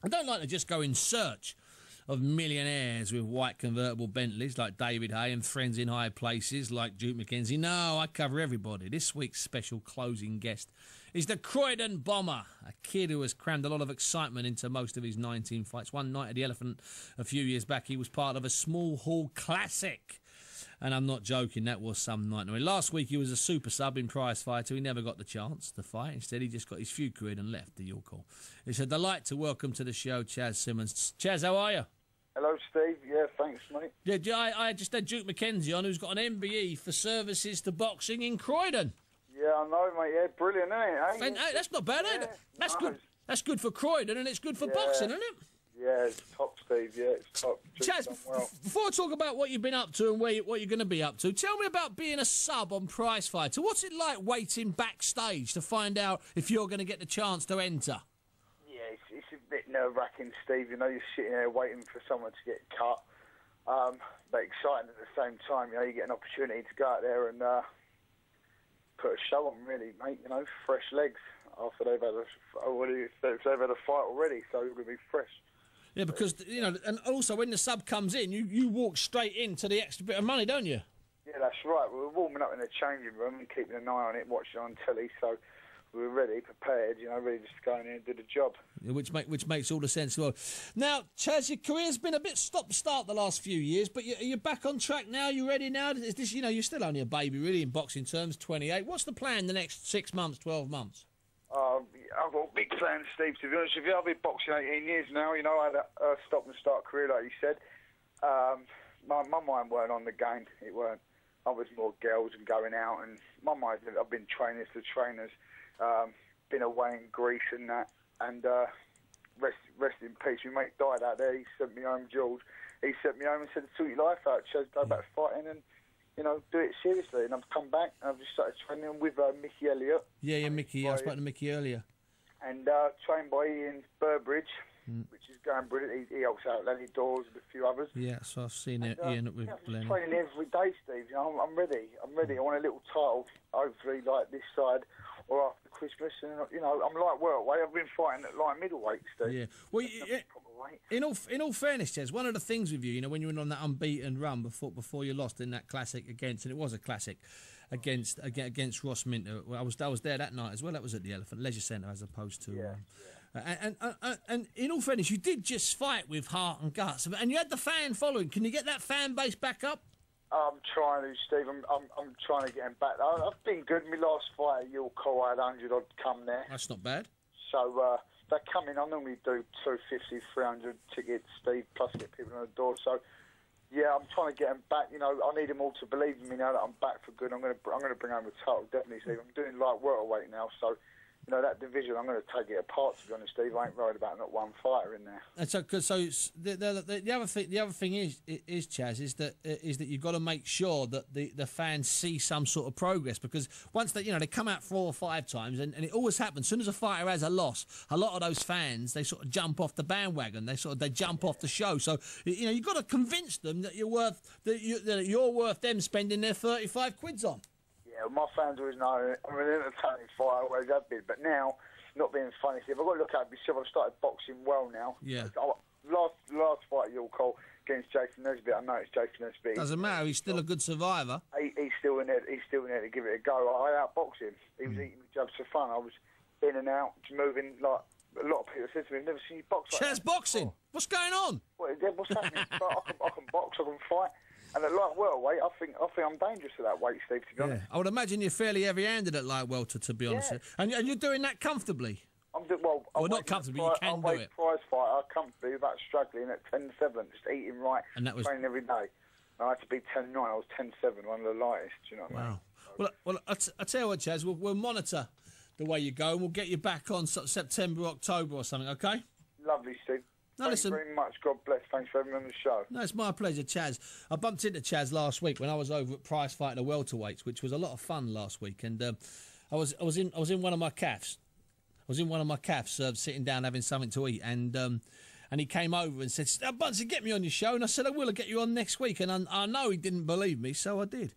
I don't like to just go in search of millionaires with white convertible Bentleys like David Hay and friends in high places like Duke McKenzie. No, I cover everybody. This week's special closing guest is the Croydon Bomber, a kid who has crammed a lot of excitement into most of his 19 fights. One night at the Elephant a few years back, he was part of a small hall classic. And I'm not joking, that was some night. Last week he was a super sub in prize fighter. He never got the chance to fight. Instead, he just got his few quid and left the York Hall. It's a delight to welcome to the show Chas Symonds. Chas, how are you? Hello, Steve. Yeah, thanks, mate. Yeah, I just had Duke McKenzie on, who's got an MBE for services to boxing in Croydon. Yeah, I know, mate. Yeah, brilliant, isn't it? Hey, that's not bad, yeah, is it? That's no. good. That's good for Croydon, and it's good for boxing, isn't it? Yeah, it's top, Steve. Yeah, it's top. Chas, before I talk about what you've been up to and what you're going to be up to, tell me about being a sub on Prize Fighter. What's it like waiting backstage to find out if you're going to get the chance to enter? Yeah, it's a bit nerve-wracking, Steve. You know, you're sitting there waiting for someone to get cut, but exciting at the same time. You know, you get an opportunity to go out there and put a show on, really, mate. You know, fresh legs after they've had a fight already, so you're going to be fresh. Yeah, because, you know, and also when the sub comes in, you walk straight into the extra bit of money, don't you? Yeah, that's right. We were warming up in the changing room and keeping an eye on it, watching it on telly, so we were ready, prepared, you know, ready just to go in there and do the job. Yeah, which makes all the sense. Well, now, Chas, your career's been a bit stop-start the last few years, but you're back on track now. You ready now? Is this, you know, you're still only a baby, really, in boxing terms, 28. What's the plan the next 6 months, 12 months? I've got big plans, Steve, to be honest with you. I've been boxing 18 years now. You know, I had a stop-and-start career, like you said. My mind weren't on the game. It weren't. I was more girls and going out, and my mind, I've been trainers to trainers, been away in Greece and that, and rest in peace. My mate died out there. He sent me home, George. He sent me home and said, sort your life out, Chas, go back fighting and, you know, do it seriously. And I've come back and I've just started training with Mickey Elliott. Yeah, Mickey. Yeah, I spoke to Mickey earlier. And trained by Ian Burbridge, which is going brilliant. He helps out Lenny Dawes and a few others. Yeah, so I've seen it, Ian with Lenny. I'm training every day, Steve. You know, I'm ready. I want a little title, hopefully, like this side or after Christmas. And, you know, I'm light welterweight. I've been fighting at light middleweight, Steve. Yeah. Well, in all fairness, Chas, one of the things with you, you know, when you went on that unbeaten run before you lost in that classic against, and it was a classic against Ross Minter. I was there that night as well. That was at the Elephant Leisure Centre as opposed to. And in all fairness, you did just fight with heart and guts, and you had the fan following. Can you get that fan base back up? I'm trying to, Steve. I'm trying to get him back. I've been good. My last fight at York Hall, I had 100 odd come there. That's not bad. So they come in. I normally do 250, 300 tickets, Steve, plus get people on the door. So yeah, I'm trying to get them back. You know, I need them all to believe in me now that I'm back for good. I'm going to bring home the title, definitely, Steve. I'm doing light welterweight now, so you know that division. I'm going to take it apart. To be honest, Steve, I ain't worried about not one fighter in there. And so the other thing is Chas, is that you've got to make sure that the fans see some sort of progress, because once they come out 4 or 5 times, and it always happens. As soon as a fighter has a loss, a lot of those fans, they sort of jump off the bandwagon. They jump off the show. So you know, you've got to convince them that you're worth them spending their 35 quids on. Yeah, my fans always know I'm an entertaining fighter, I always have been. But now, not being funny, Steve, I've got to look at myself. I've started boxing well now. Yeah. Last fight at York Hall against Jason Nesbitt, I know it's Jason Nesbitt. Doesn't matter, he's still a good survivor. He's still in there to give it a go. I outboxed him. He was eating me jabs for fun. I was in and out, moving like a lot of people said to me, I've never seen you box like Chas that. boxing? What's going on? What's happening? I can box, I can fight. And at light welterweight, I think I'm dangerous at that weight, Steve, to be honest. I would imagine you're fairly heavy-handed at light welter, to be honest. And you're doing that comfortably? Well, not comfortably, you can do it. Prize fighter, comfortably, without struggling at 10-7, just eating right, and that was training every day. And I had to be 10-9, I was 10-7, one of the lightest, do you know what I mean? So, well, I tell you what, Chas, we'll monitor the way you go, and we'll get you back on sort of September, October or something, OK? Lovely, Steve. Thanks very much. God bless. Thanks for having me on the show. No, it's my pleasure, Chas. I bumped into Chas last week when I was over at Prize Fighter welterweights, which was a lot of fun last week. And I was in one of my cafes. I was in one of my cafes, sitting down having something to eat, and he came over and said, "Bunsen, get me on your show." And I said, "I will. I'll get you on next week." And I know he didn't believe me, so I did.